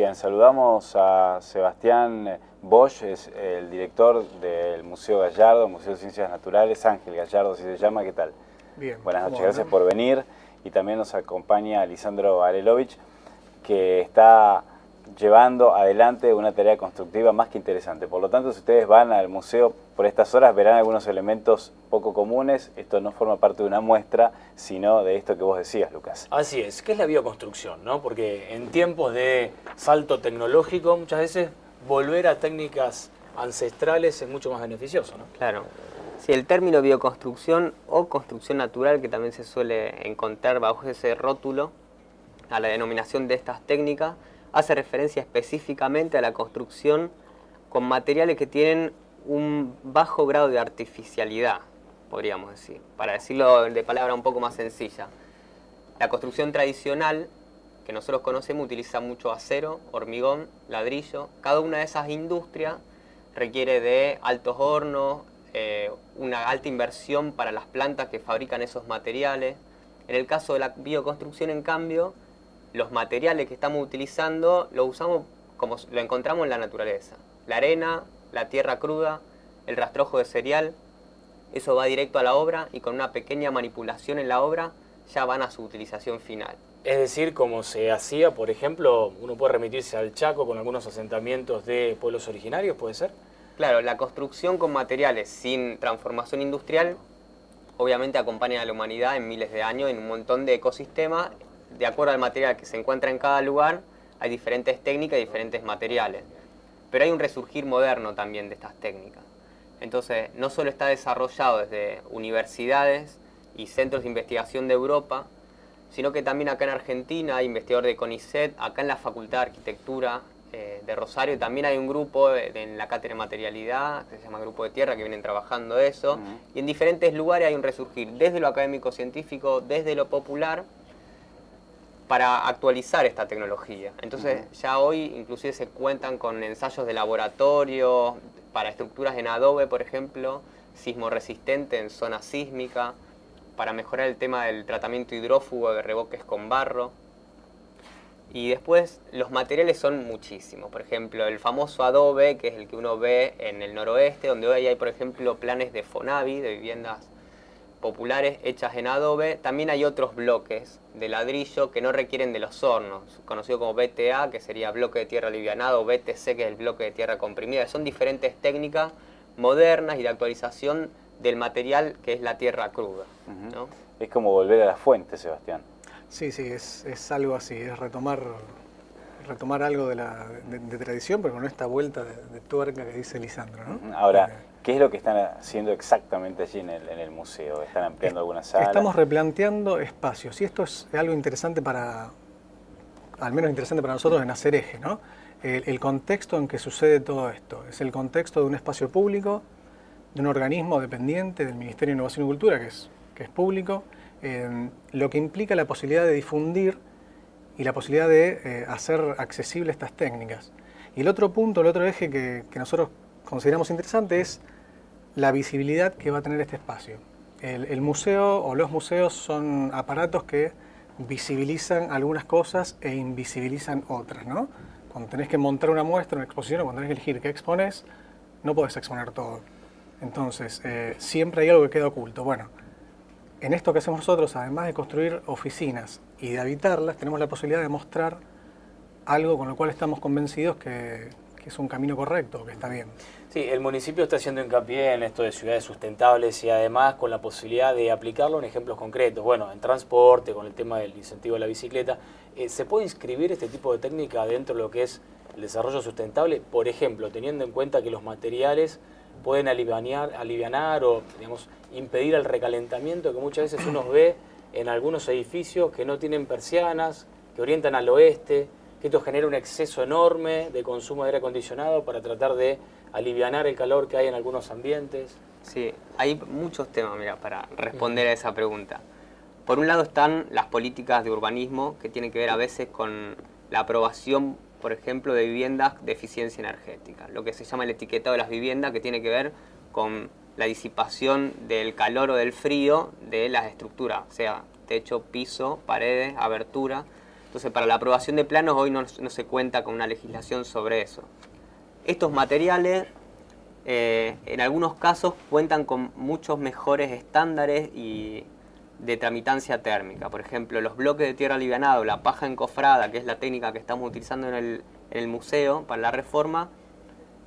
Bien, saludamos a Sebastián Bosch, es el director del Museo Gallardo, Museo de Ciencias Naturales, Ángel Gallardo, así se llama. ¿Qué tal? Bien. Buenas noches, gracias por venir. Y también nos acompaña Lisandro Arelovich, que está llevando adelante una tarea constructiva más que interesante. Por lo tanto, si ustedes van al museo por estas horas, verán algunos elementos poco comunes. Esto no forma parte de una muestra, sino de esto que vos decías, Lucas. Así es. ¿Qué es la bioconstrucción, no? Porque en tiempos de salto tecnológico, muchas veces volver a técnicas ancestrales es mucho más beneficioso, ¿no? Claro. Sí, el término bioconstrucción o construcción natural, que también se suele encontrar bajo ese rótulo a la denominación de estas técnicas, hace referencia específicamente a la construcción con materiales que tienen un bajo grado de artificialidad, podríamos decir, para decirlo de palabra un poco más sencilla. La construcción tradicional que nosotros conocemos utiliza mucho acero, hormigón, ladrillo. Cada una de esas industrias requiere de altos hornos, una alta inversión para las plantas que fabrican esos materiales. En el caso de la bioconstrucción, en cambio, los materiales que estamos utilizando los usamos como lo encontramos en la naturaleza. La arena, la tierra cruda, el rastrojo de cereal, eso va directo a la obra y con una pequeña manipulación en la obra ya van a su utilización final. Es decir, como se hacía, por ejemplo, uno puede remitirse al Chaco con algunos asentamientos de pueblos originarios, ¿puede ser? Claro, la construcción con materiales sin transformación industrial obviamente acompaña a la humanidad en miles de años en un montón de ecosistemas. De acuerdo al material que se encuentra en cada lugar, hay diferentes técnicas y diferentes materiales. Pero hay un resurgir moderno también de estas técnicas. Entonces, no solo está desarrollado desde universidades y centros de investigación de Europa, sino que también acá en Argentina hay investigadores de CONICET, acá en la Facultad de Arquitectura de Rosario también hay un grupo en la cátedra de materialidad, que se llama Grupo de Tierra, que vienen trabajando eso. Y en diferentes lugares hay un resurgir, desde lo académico-científico, desde lo popular, para actualizar esta tecnología. Entonces ya hoy inclusive se cuentan con ensayos de laboratorio para estructuras en adobe, por ejemplo, sismoresistente en zona sísmica, para mejorar el tema del tratamiento hidrófugo de revoques con barro. Y después los materiales son muchísimos. Por ejemplo, el famoso adobe, que es el que uno ve en el noroeste, donde hoy hay, por ejemplo, planes de Fonavi, de viviendas populares hechas en adobe. También hay otros bloques de ladrillo que no requieren de los hornos, conocido como BTA, que sería bloque de tierra alivianado, o BTC, que es el bloque de tierra comprimida. Son diferentes técnicas modernas y de actualización del material que es la tierra cruda, ¿no? Es como volver a la fuente, Sebastián. Sí, sí, es algo así, es retomar algo de tradición, pero con esta vuelta de tuerca que dice Lisandro, ¿no? Ahora, ¿qué es lo que están haciendo exactamente allí en el museo? ¿Están ampliando alguna sala? Estamos replanteando espacios, y esto es algo interesante al menos interesante para nosotros en Hacer Eje, ¿no? El contexto en que sucede todo esto, es el contexto de un espacio público, de un organismo dependiente del Ministerio de Innovación y Cultura, que es público, lo que implica la posibilidad de difundir y la posibilidad de hacer accesibles estas técnicas. Y el otro punto, el otro eje que nosotros consideramos interesante es la visibilidad que va a tener este espacio. El museo o los museos son aparatos que visibilizan algunas cosas e invisibilizan otras, ¿no? Cuando tenés que montar una muestra, una exposición, o cuando tenés que elegir qué expones, no podés exponer todo. Entonces, siempre hay algo que queda oculto. Bueno, en esto que hacemos nosotros, además de construir oficinas y de habitarlas, tenemos la posibilidad de mostrar algo con lo cual estamos convencidos que es un camino correcto, que está bien. Sí, el municipio está haciendo hincapié en esto de ciudades sustentables y además con la posibilidad de aplicarlo en ejemplos concretos. Bueno, en transporte, con el tema del incentivo a la bicicleta, ¿se puede inscribir este tipo de técnica dentro de lo que es el desarrollo sustentable? Por ejemplo, teniendo en cuenta que los materiales pueden alivianar o, digamos, impedir el recalentamiento que muchas veces uno ve en algunos edificios que no tienen persianas, que orientan al oeste, que esto genera un exceso enorme de consumo de aire acondicionado para tratar de alivianar el calor que hay en algunos ambientes. Sí, hay muchos temas, mira, para responder a esa pregunta. Por un lado están las políticas de urbanismo, que tienen que ver a veces con la aprobación, por ejemplo, de viviendas de eficiencia energética, lo que se llama el etiquetado de las viviendas, que tiene que ver con la disipación del calor o del frío de las estructuras, o sea, techo, piso, paredes, abertura. Entonces, para la aprobación de planos hoy no se cuenta con una legislación sobre eso. Estos materiales, en algunos casos, cuentan con muchos mejores estándares de tramitancia térmica. Por ejemplo, los bloques de tierra alivianado, la paja encofrada, que es la técnica que estamos utilizando en el museo para la reforma,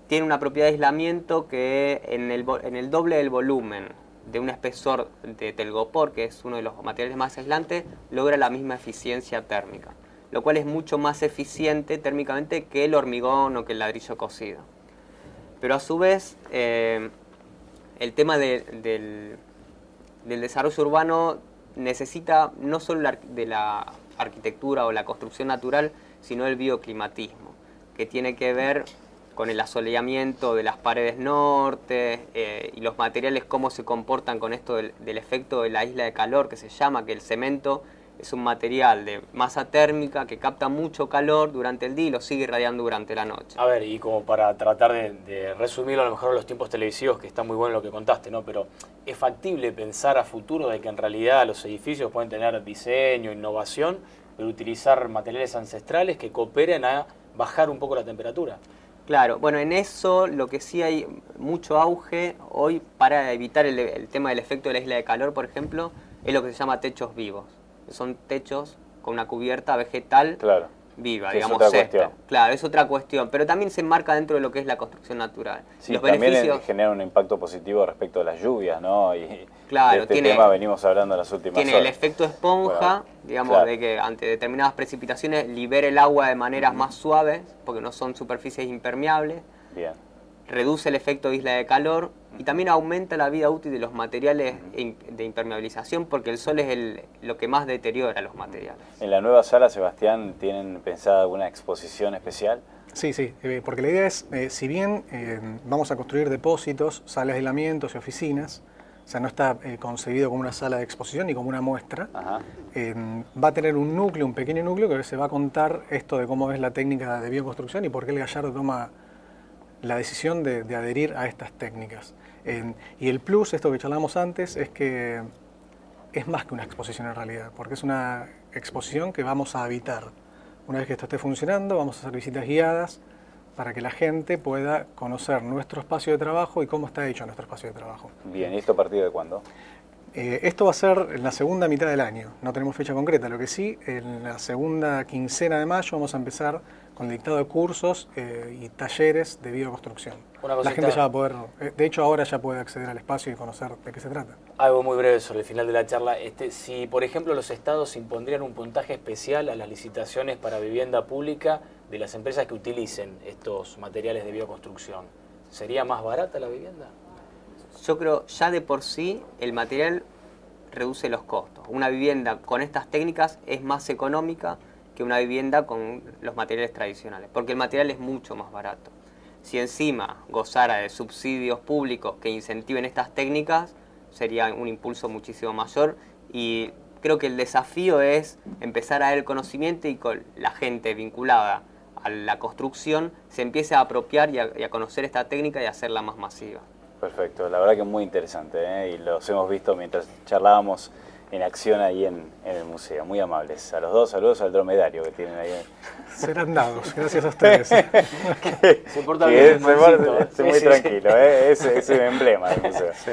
tiene una propiedad de aislamiento que en el doble del volumen de un espesor de telgopor, que es uno de los materiales más aislantes, logra la misma eficiencia térmica, lo cual es mucho más eficiente térmicamente que el hormigón o que el ladrillo cocido. Pero a su vez, el tema del desarrollo urbano necesita no solo de la arquitectura o la construcción natural, sino el bioclimatismo, que tiene que ver con el asoleamiento de las paredes norte y los materiales, cómo se comportan con esto del efecto de la isla de calor, que se llama, que el cemento es un material de masa térmica que capta mucho calor durante el día y lo sigue irradiando durante la noche. A ver, y como para tratar de resumirlo a lo mejor en los tiempos televisivos, que está muy bueno lo que contaste, ¿no? Pero ¿es factible pensar a futuro de que en realidad los edificios pueden tener diseño, innovación, pero utilizar materiales ancestrales que cooperen a bajar un poco la temperatura? Claro, bueno, en eso lo que sí hay mucho auge hoy para evitar el tema del efecto de la isla de calor, por ejemplo, es lo que se llama techos vivos. Son techos con una cubierta vegetal viva, que digamos, es otra cuestión. Claro, es otra cuestión, pero también se enmarca dentro de lo que es la construcción natural. Sí, los también beneficios genera un impacto positivo respecto a las lluvias, ¿no? Y claro, de este tema venimos hablando en las últimas horas. Tiene el efecto esponja, bueno, digamos, claro, de que ante determinadas precipitaciones libera el agua de maneras más suaves, porque no son superficies impermeables. Bien. Reduce el efecto de isla de calor y también aumenta la vida útil de los materiales de impermeabilización, porque el sol es lo que más deteriora los materiales. En la nueva sala, Sebastián, ¿tienen pensada alguna exposición especial? Sí, porque la idea es, si bien vamos a construir depósitos, salas de aislamientos y oficinas, o sea, no está concebido como una sala de exposición ni como una muestra, va a tener un núcleo, un pequeño núcleo que se va a contar esto de cómo es la técnica de bioconstrucción y por qué el Gallardo toma la decisión de adherir a estas técnicas. Y el plus, esto que charlamos antes, es que es más que una exposición en realidad, porque es una exposición que vamos a habitar. Una vez que esto esté funcionando, vamos a hacer visitas guiadas para que la gente pueda conocer nuestro espacio de trabajo y cómo está hecho nuestro espacio de trabajo. Bien, ¿y esto a partir de cuándo? Esto va a ser en la segunda mitad del año, no tenemos fecha concreta, lo que sí, en la segunda quincena de mayo vamos a empezar con el dictado de cursos y talleres de bioconstrucción. La gente ya va a poder, de hecho ahora ya puede acceder al espacio y conocer de qué se trata. Algo muy breve sobre el final de la charla. Si por ejemplo los estados impondrían un puntaje especial a las licitaciones para vivienda pública de las empresas que utilicen estos materiales de bioconstrucción, ¿sería más barata la vivienda? Yo creo ya de por sí el material reduce los costos. Una vivienda con estas técnicas es más económica que una vivienda con los materiales tradicionales, porque el material es mucho más barato. Si encima gozara de subsidios públicos que incentiven estas técnicas, sería un impulso muchísimo mayor y creo que el desafío es empezar a dar el conocimiento y con la gente vinculada a la construcción se empiece a apropiar y a conocer esta técnica y a hacerla más masiva. Perfecto, la verdad que es muy interesante, y los hemos visto mientras charlábamos en acción ahí en el museo. Muy amables. A los dos, saludos al dromedario que tienen ahí. Serán dados, gracias a ustedes. Se porta bien, muy tranquilo, ese es el emblema del museo. Sí.